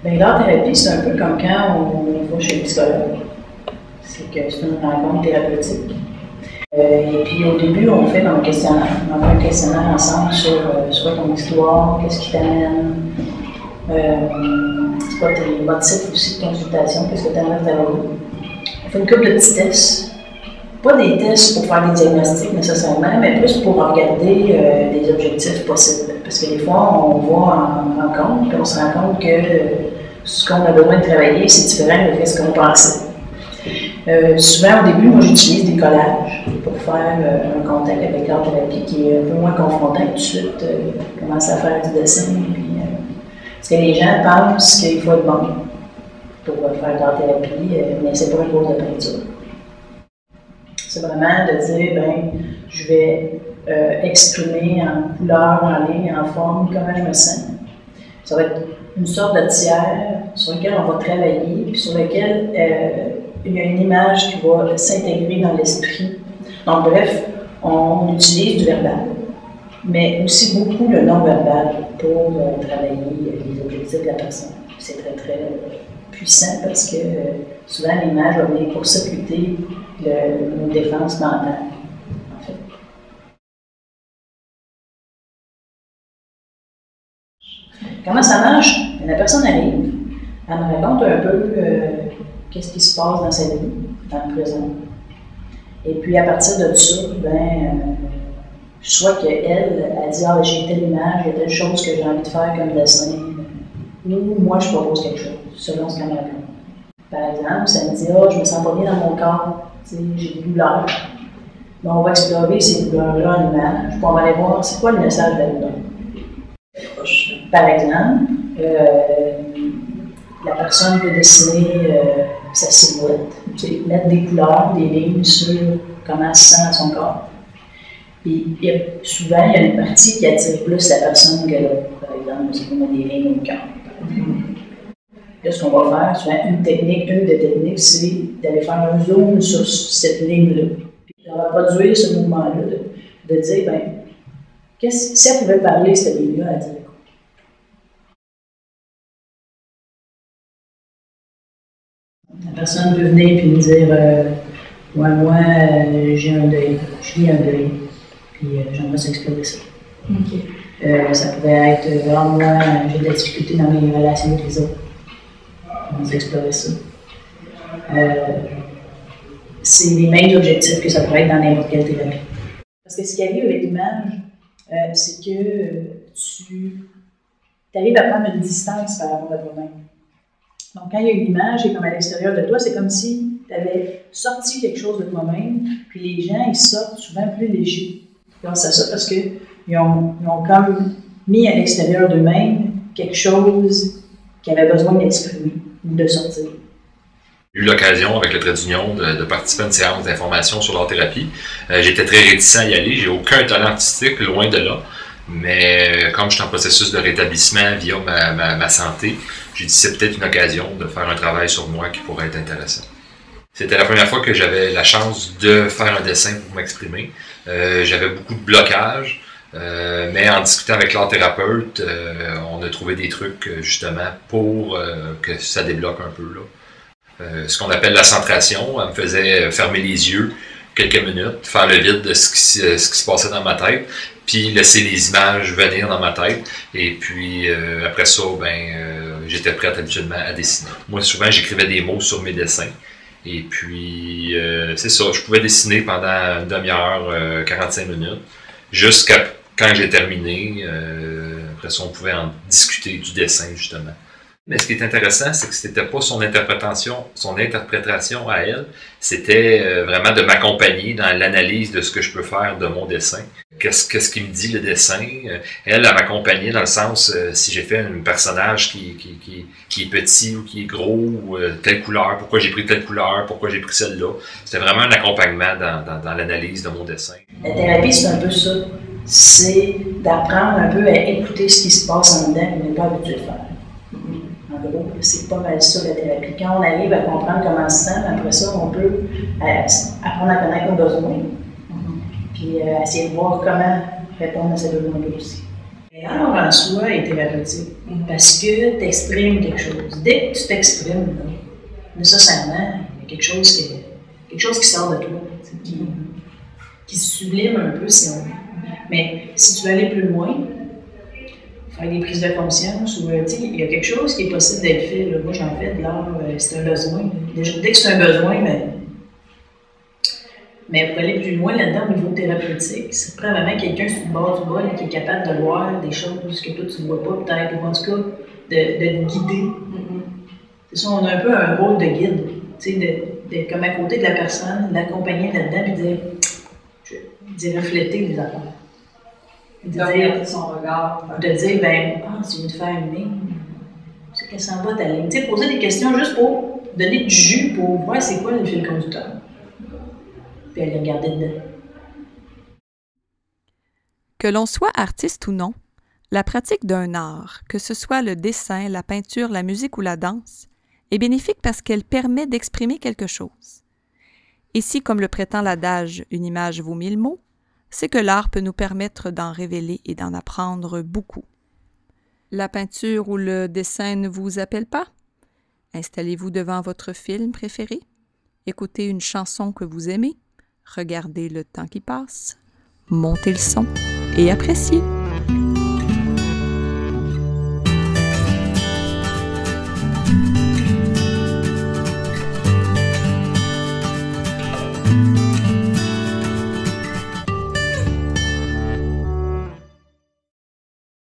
Bien, l'art-thérapie, c'est un peu comme quand on va chez le psychologue. C'est que c'est une rencontre thérapeutique. Et puis au début, on fait un questionnaire. On fait un questionnaire ensemble sur soit ton histoire, qu'est-ce qui t'amène, c'est quoi tes motifs aussi de consultation, qu'est-ce que tu aimerais travailler. On fait une couple de petits tests. Pas des tests pour faire des diagnostics nécessairement, mais plus pour regarder des objectifs possibles. Parce que des fois, on va en rencontre, puis on se rend compte que ce qu'on a besoin de travailler, c'est différent de ce qu'on pensait. Souvent, au début, moi, j'utilise des collages pour faire un contact avec l'art-thérapie qui est un peu moins confrontant tout de suite. Commencer à faire du dessin. Puis, parce que les gens pensent qu'il faut être bon pour faire de l'art-thérapie, mais c'est pas un cours de peinture. C'est vraiment de dire, ben, je vais exprimer en couleur, en ligne, en forme, comment je me sens. Ça va être une sorte de tiers sur lequel on va travailler, puis sur lequel il y a une image qui va s'intégrer dans l'esprit. Donc, bref, on utilise du verbal, mais aussi beaucoup le non-verbal pour travailler les objectifs de la personne. C'est très, très puissant parce que souvent l'image va venir pour sepulter une défense mentale, en fait. Comment ça marche? La personne arrive, elle me raconte un peu qu'est-ce qui se passe dans sa vie, dans le présent. Et puis à partir de ça, soit qu'elle dit « Ah, j'ai telle image, il y a telle chose que j'ai envie de faire comme dessin », ou moi je propose quelque chose, selon ce qu'elle me raconte. Par exemple, ça me dit « Ah, je me sens pas bien dans mon corps, j'ai des douleurs. » On va explorer ces douleurs-là en image, puis on va aller voir c'est quoi le message là-dedans. Par exemple, la personne peut dessiner sa silhouette, mettre des couleurs, des lignes sur comment elle se sent dans son corps. Puis souvent, il y a une partie qui attire plus la personne que l'autre. Par exemple, c'est qu'on a des lignes au cœur. Là, ce qu'on va faire, souvent, une des techniques, c'est d'aller faire un zoom sur cette ligne-là. Puis on va produire ce mouvement-là, de dire, ben, si elle pouvait parler cette ligne-là, elle dirait quoi? La personne peut venir et me dire moi, j'ai un deuil, je vis un deuil, puis j'aimerais s'explorer ça. Okay. Ça pouvait être moi, j'ai de la difficulté dans mes relations avec les autres. On va explorer ça. C'est les mêmes objectifs que ça pourrait être dans n'importe quelle thérapie. Parce que ce qui arrive avec l'image, c'est que tu arrives à prendre une distance par rapport à toi-même. Donc, quand il y a une image qui est comme à l'extérieur de toi, c'est comme si tu avais sorti quelque chose de toi-même, puis les gens, ils sortent souvent plus légers grâce à ça, parce qu'ils ont comme mis à l'extérieur d'eux-mêmes quelque chose qu'ils avaient besoin d'exprimer ou de sortir. J'ai eu l'occasion, avec le trait d'union, de participer à une séance d'information sur l'art-thérapie. J'étais très réticent à y aller, j'ai aucun talent artistique, loin de là. Mais comme je suis en processus de rétablissement via ma santé, j'ai dit c'est peut-être une occasion de faire un travail sur moi qui pourrait être intéressant. C'était la première fois que j'avais la chance de faire un dessin pour m'exprimer. J'avais beaucoup de blocages, mais en discutant avec l'art-thérapeute, on a trouvé des trucs justement pour que ça débloque un peu là. Ce qu'on appelle la centration, elle me faisait fermer les yeux quelques minutes, faire le vide de ce qui se passait dans ma tête, puis laisser les images venir dans ma tête. Et puis après ça, j'étais prêt habituellement à dessiner. Moi, souvent, j'écrivais des mots sur mes dessins. Et puis, c'est ça, je pouvais dessiner pendant une demi-heure, 45 minutes, jusqu'à quand j'ai terminé. Après ça, on pouvait en discuter du dessin, justement. Mais ce qui est intéressant, c'est que c'était pas son interprétation à elle, c'était vraiment de m'accompagner dans l'analyse de ce que je peux faire de mon dessin. Qu'est-ce qui me dit le dessin? Elle m'accompagnait dans le sens, si j'ai fait un personnage qui est petit ou qui est gros, ou telle couleur, pourquoi j'ai pris telle couleur, pourquoi j'ai pris celle-là. C'était vraiment un accompagnement dans l'analyse de mon dessin. La thérapie, c'est un peu ça. C'est d'apprendre un peu à écouter ce qui se passe en dedans qu'on n'est pas habitué de faire. En gros, c'est pas mal ça la thérapie. Quand on arrive à comprendre comment on se sent, après ça, on peut apprendre à connaître nos besoins. Puis essayer de voir comment répondre à ces besoins-là aussi. L'art en soi est thérapeutique parce que tu exprimes quelque chose. Dès que tu t'exprimes, nécessairement, il y a quelque chose qui sort de toi, qui se sublime un peu si on veut. Mais si tu veux aller plus loin, faire des prises de conscience, ou il y a quelque chose qui est possible d'être fait. Là. Moi, j'en fais de l'art, c'est un besoin. Déjà, dès que c'est un besoin, mais pour aller plus loin là-dedans au niveau thérapeutique, ça prend vraiment quelqu'un sur le bord du bol qui est capable de voir des choses que toi tu ne vois pas, peut-être, ou en tout cas de te guider. C'est ça, on a un peu un rôle de guide, d'être comme à côté de la personne, l'accompagner là-dedans, puis de refléter les affaires. De son regard. De dire, tu viens de faire une ligne, c'est qu'elle s'en va ta ligne. Tu sais, poser des questions juste pour donner du jus, pour voir c'est quoi le fil conducteur. Puis aller regarder dedans. Que l'on soit artiste ou non, la pratique d'un art, que ce soit le dessin, la peinture, la musique ou la danse, est bénéfique parce qu'elle permet d'exprimer quelque chose. Et si, comme le prétend l'adage « une image vaut 1000 mots », c'est que l'art peut nous permettre d'en révéler et d'en apprendre beaucoup. La peinture ou le dessin ne vous appelle pas? Installez-vous devant votre film préféré, écoutez une chanson que vous aimez, regardez le temps qui passe, montez le son et appréciez.